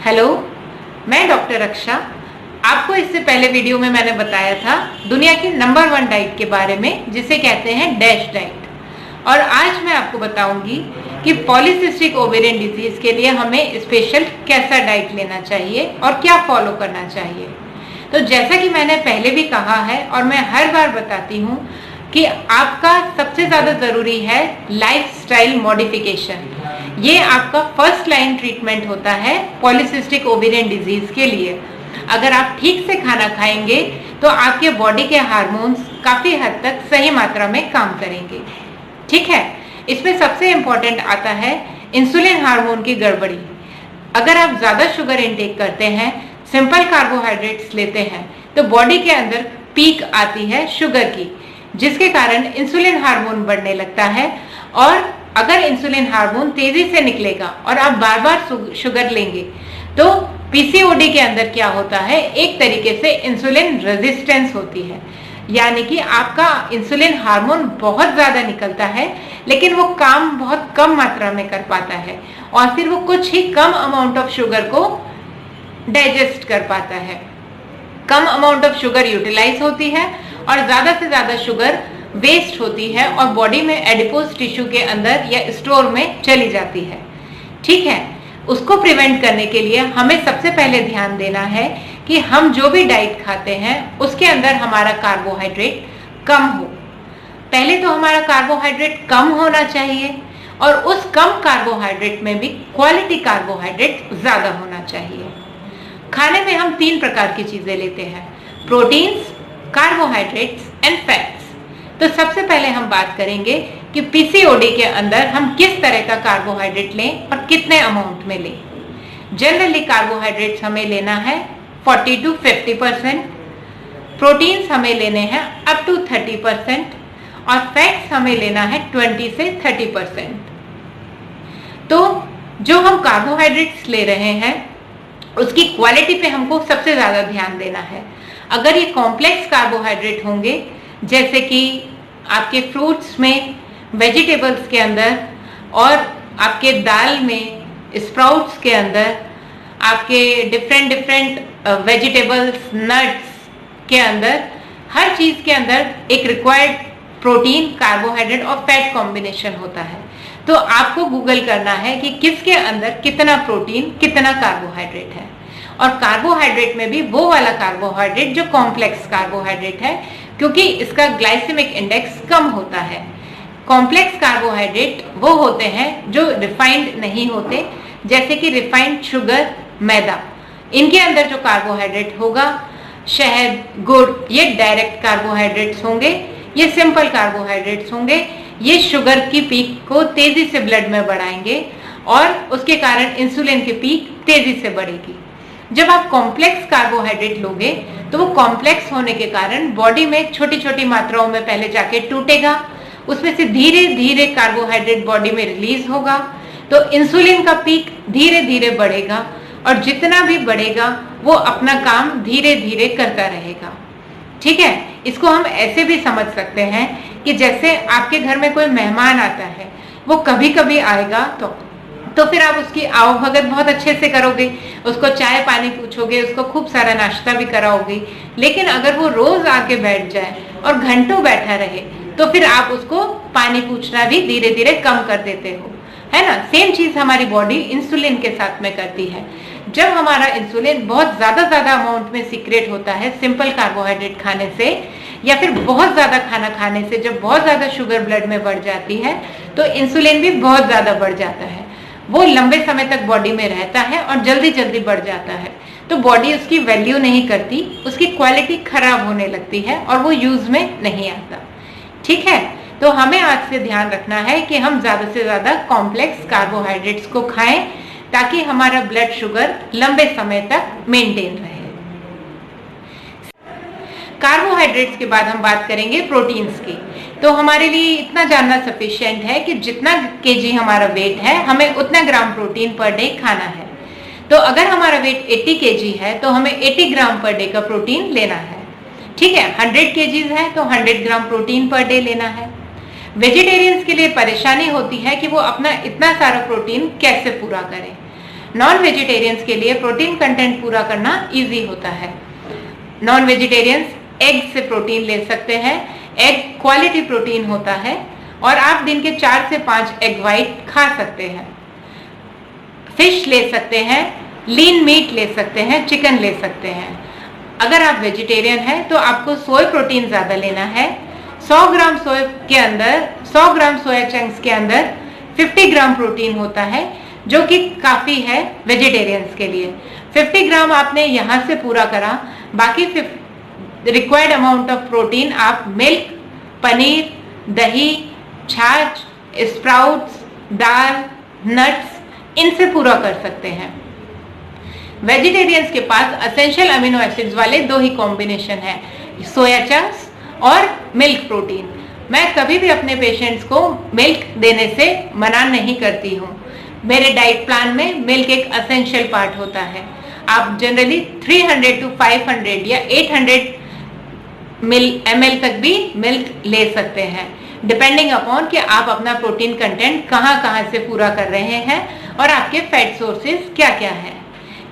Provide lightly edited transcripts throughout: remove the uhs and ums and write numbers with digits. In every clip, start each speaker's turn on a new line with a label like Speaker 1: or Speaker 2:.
Speaker 1: Hello, मैं doctor रक्षा। आपको इससे पहले वीडियो में मैंने बताया था दुनिया की नंबर 1 डाइट के बारे में, जिसे कहते हैं डैश डाइट। और आज मैं आपको बताऊंगी कि पॉलीसिस्टिक ओवेरियन डिजीज के लिए हमें स्पेशल कैसा डाइट लेना चाहिए और क्या फॉलो करना चाहिए। तो जैसा कि मैंने पहले भी कहा है और मैं हर बार बताती हूँ कि आपका सबसे ज़्यादा ज़रूरी है लाइफस्टाइल मॉडिफिकेशन। ये आपका फर्स्ट लाइन ट्रीटमेंट होता है पॉलीसिस्टिक ओवेरियन डिजीज के लिए। अगर आप ठीक से खाना खाएंगे तो आपके बॉडी के हार्मोन्स काफ़ी हद तक सही मात्रा में काम करेंगे। ठीक है, इसमें सबसे इम्पोर्टेंट आता है इंसुलिन हार्मोन की गड़बड़ी। अगर आप ज़्यादा शुगर इनटेक करते हैं, सिंपल कार्बोहाइड्रेट्स लेते हैं, तो बॉडी के अंदर पीक आती है शुगर की, जिसके कारण इंसुलिन हार्मोन बढ़ने लगता है। और अगर इंसुलिन हार्मोन तेजी से निकलेगा और आप बार बार शुगर लेंगे तो पीसीओडी के अंदर क्या होता है, एक तरीके से इंसुलिन रेजिस्टेंस होती है। यानी कि आपका इंसुलिन हार्मोन बहुत ज़्यादा निकलता है लेकिन वो काम बहुत कम मात्रा में कर पाता है और फिर वो कुछ ही कम अमाउंट ऑफ शुगर को डाइजेस्ट कर पाता है। कम अमाउंट ऑफ शुगर यूटिलाइज होती है और ज़्यादा से ज़्यादा शुगर वेस्ट होती है और बॉडी में एडिपोज टिश्यू के अंदर या स्टोर में चली जाती है। ठीक है, उसको प्रिवेंट करने के लिए हमें सबसे पहले ध्यान देना है कि हम जो भी डाइट खाते हैं उसके अंदर हमारा कार्बोहाइड्रेट कम हो। पहले तो हमारा कार्बोहाइड्रेट कम होना चाहिए और उस कम कार्बोहाइड्रेट में भी क्वालिटी कार्बोहाइड्रेट ज़्यादा होना चाहिए। खाने में हम 3 प्रकार की चीज़ें लेते हैं: प्रोटीन्स, कार्बोहाइड्रेट्स एंड फैट्स। तो सबसे पहले हम बात करेंगे कि पीसीओडी के अंदर हम किस तरह का कार्बोहाइड्रेट लें और कितने अमाउंट में लें। जनरली कार्बोहाइड्रेट्स हमें लेना है 40 to 50%, प्रोटीन्स हमें लेने हैं अप टू 30% और फैट्स हमें लेना है 20 से 30%। तो जो हम कार्बोहाइड्रेट्स ले रहे हैं उसकी क्वालिटी पे हमको सबसे ज़्यादा ध्यान देना है। अगर ये कॉम्प्लेक्स कार्बोहाइड्रेट होंगे, जैसे कि आपके फ्रूट्स में, वेजिटेबल्स के अंदर और आपके दाल में, स्प्राउट्स के अंदर, आपके डिफरेंट वेजिटेबल्स, नट्स के अंदर, हर चीज़ के अंदर एक रिक्वायर्ड प्रोटीन, कार्बोहाइड्रेट और फैट कॉम्बिनेशन होता है। तो आपको गूगल करना है कि किसके अंदर कितना प्रोटीन, कितना कार्बोहाइड्रेट है। और कार्बोहाइड्रेट में भी वो वाला कार्बोहाइड्रेट जो कॉम्प्लेक्स कार्बोहाइड्रेट है, क्योंकि इसका ग्लाइसेमिक इंडेक्स कम होता है। कॉम्प्लेक्स कार्बोहाइड्रेट वो होते हैं जो रिफाइंड नहीं होते, जैसे कि रिफाइंड शुगर, मैदा। इनके अंदर जो कार्बोहाइड्रेट होगा, शहद, गुड़, ये डायरेक्ट कार्बोहाइड्रेट्स होंगे, ये सिंपल कार्बोहाइड्रेट्स होंगे। ये शुगर की पीक को तेजी से ब्लड में बढ़ाएंगे और उसके कारण इंसुलिन की पीक तेजी से बढ़ेगी। जब आप कॉम्प्लेक्स कार्बोहाइड्रेट लोगे तो वो कॉम्प्लेक्स होने के कारण बॉडी में छोटी छोटी मात्राओं में पहले जाके टूटेगा, उसमें से धीरे धीरे कार्बोहाइड्रेट बॉडी में रिलीज होगा, तो इंसुलिन का पीक धीरे धीरे बढ़ेगा और जितना भी बढ़ेगा वो अपना काम धीरे धीरे करता रहेगा। ठीक है, इसको हम ऐसे भी समझ सकते हैं कि जैसे आपके घर में कोई मेहमान आता है, वो कभी कभी आएगा तो फिर आप उसकी आवभगत बहुत अच्छे से करोगे, उसको चाय पानी पूछोगे, उसको खूब सारा नाश्ता भी कराओगे। लेकिन अगर वो रोज आके बैठ जाए और घंटों बैठा रहे तो फिर आप उसको पानी पूछना भी धीरे धीरे कम कर देते हो, है ना। सेम चीज हमारी बॉडी इंसुलिन के साथ में करती है। जब हमारा इंसुलिन बहुत ज्यादा अमाउंट में सीक्रेट होता है सिंपल कार्बोहाइड्रेट खाने से या फिर बहुत ज्यादा खाना खाने से, जब बहुत ज्यादा शुगर ब्लड में बढ़ जाती है तो इंसुलिन भी बहुत ज्यादा बढ़ जाता है। वो लंबे समय तक बॉडी में रहता है और जल्दी जल्दी बढ़ जाता है, तो बॉडी उसकी वैल्यू नहीं करती, उसकी क्वालिटी खराब होने लगती है और वो यूज में नहीं आता। ठीक है, तो हमें आज से ध्यान रखना है कि हम ज्यादा से ज्यादा कॉम्प्लेक्स कार्बोहाइड्रेट्स को खाएं ताकि हमारा ब्लड शुगर लंबे समय तक मेंटेन रहे। कार्बोहाइड्रेट्स के बाद हम बात करेंगे प्रोटीन्स की। तो हमारे लिए इतना जानना सफिशिएंट है कि जितना केजी हमारा वेट है हमें उतना ग्राम प्रोटीन पर डे खाना है। तो अगर हमारा वेट 80 केजी है तो हमें 80 ग्राम पर डे का प्रोटीन लेना है। ठीक है, 100 केजीज है तो 100 ग्राम प्रोटीन पर डे लेना है। वेजिटेरियंस के लिए परेशानी होती है कि वो अपना इतना सारा प्रोटीन कैसे पूरा करें। नॉन वेजिटेरियंस के लिए प्रोटीन कंटेंट पूरा करना इजी होता है। नॉन वेजिटेरियंस एग से प्रोटीन ले सकते हैं। एग क्वालिटी प्रोटीन होता है और आप दिन के 4 से 5 एग व्हाइट खा सकते हैं। फिश ले सकते हैं, लीन मीट ले सकते हैं, चिकन ले सकते हैं। अगर आप वेजिटेरियन हैं तो आपको सोया प्रोटीन ज्यादा लेना है। 100 ग्राम सोया के अंदर 100 ग्राम सोया चंक्स के अंदर 50 ग्राम प्रोटीन होता है, जो कि काफी है वेजिटेरियंस के लिए। 50 ग्राम आपने यहाँ से पूरा करा, बाकी रिक्वायर्ड अमाउंट ऑफ प्रोटीन आप मिल्क, पनीर, दही, छाछ, स्प्राउट्स, दाल, नट्स, इनसे पूरा कर सकते हैं। वेजिटेरियंस के पास एसेंशियल अमीनो एसिड्स वाले 2 ही कॉम्बिनेशन है, सोया चंक्स और मिल्क प्रोटीन। मैं कभी भी अपने पेशेंट्स को मिल्क देने से मना नहीं करती हूँ। मेरे डाइट प्लान में मिल्क एक एसेंशियल पार्ट होता है। आप जनरली 300 to 500 या 800 ml तक भी मिल्क ले सकते हैं, डिपेंडिंग अपॉन कि आप अपना प्रोटीन कंटेंट कहाँ से पूरा कर रहे हैं और आपके फैट सोर्सेज क्या क्या है।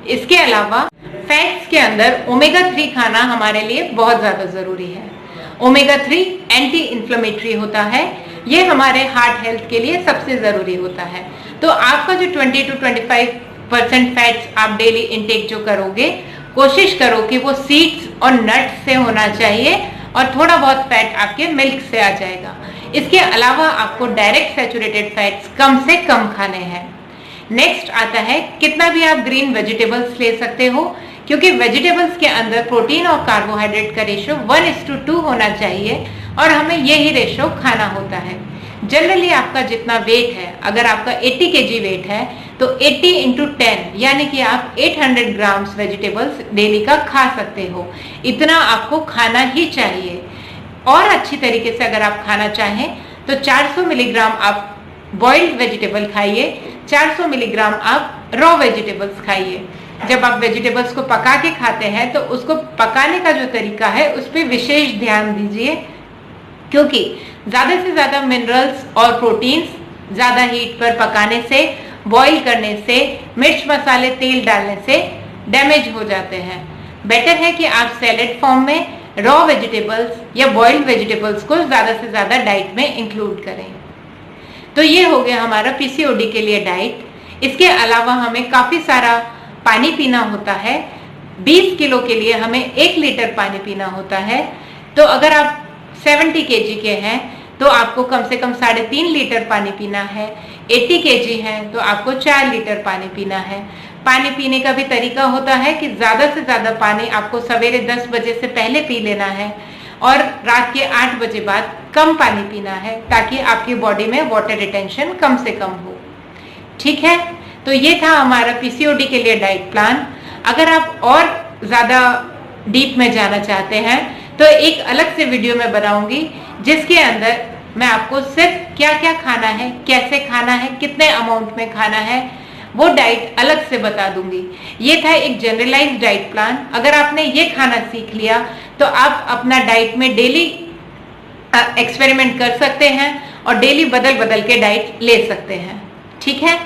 Speaker 1: इसके अलावा फैट्स के अंदर ओमेगा 3 खाना हमारे लिए बहुत ज्यादा जरूरी है। ओमेगा 3 एंटी इन्फ्लेमेटरी होता है, ये हमारे हार्ट हेल्थ के लिए सबसे जरूरी होता है। तो आपका जो 20 to 25% फैट्स आप डेली इंटेक जो करोगे, कोशिश करो कि वो सीड्स और नट्स से होना चाहिए और थोड़ा बहुत फैट आपके मिल्क से आ जाएगा। इसके अलावा आपको डायरेक्ट सैचुरेटेड फैट्स कम से कम खाने हैं। नेक्स्ट आता है, कितना भी आप ग्रीन वेजिटेबल्स ले सकते हो, क्योंकि वेजिटेबल्स के अंदर प्रोटीन और कार्बोहाइड्रेट का रेशो 1:2 होना चाहिए और हमें यही रेशो खाना होता है। जनरली आपका जितना वेट है, अगर आपका 80 kg वेट है तो 80 × 10 यानी कि आप 800 ग्राम्स वेजिटेबल्स डेली का खा सकते हो। इतना आपको खाना ही चाहिए। और अच्छी तरीके से अगर आप खाना चाहें तो 400 मिलीग्राम आप बॉइल्ड वेजिटेबल खाइए, 400 मिलीग्राम आप रॉ वेजिटेबल्स खाइए। जब आप वेजिटेबल्स को पका के खाते हैं तो उसको पकाने का जो तरीका है उस पर विशेष ध्यान दीजिए, क्योंकि ज्यादा से ज्यादा मिनरल्स और प्रोटीन्स ज्यादा हीट पर पकाने से, बॉईल करने से, मिर्च मसाले तेल डालने से डैमेज हो जाते हैं। बेटर है कि आप सैलेड फॉर्म में रॉ वेजिटेबल्स या बॉइल्ड वेजिटेबल्स को ज्यादा से ज्यादा डाइट में इंक्लूड करें। तो ये हो गया हमारा पीसीओडी के लिए डाइट। इसके अलावा हमें काफी सारा पानी पीना होता है। 20 किलो के लिए हमें 1 लीटर पानी पीना होता है। तो अगर आप 70 kg के हैं तो आपको कम से कम 3.5 लीटर पानी पीना है। 80 kg हैं तो आपको 4 लीटर पानी पीना है। पानी पीने का भी तरीका होता है कि ज्यादा से ज्यादा पानी आपको सवेरे 10 बजे से पहले पी लेना है और रात के 8 बजे बाद कम पानी पीना है, ताकि आपकी बॉडी में वाटर रिटेंशन कम से कम हो। ठीक है, तो ये था हमारा पीसीओडी के लिए डाइट प्लान। अगर आप और ज्यादा डीप में जाना चाहते हैं तो एक अलग से वीडियो मैं बनाऊंगी, जिसके अंदर मैं आपको सिर्फ क्या क्या खाना है, कैसे खाना है, कितने अमाउंट में खाना है, वो डाइट अलग से बता दूंगी। ये था एक जनरलाइज्ड डाइट प्लान। अगर आपने ये खाना सीख लिया तो आप अपना डाइट में डेली एक्सपेरिमेंट कर सकते हैं और डेली बदल बदल के डाइट ले सकते हैं। ठीक है।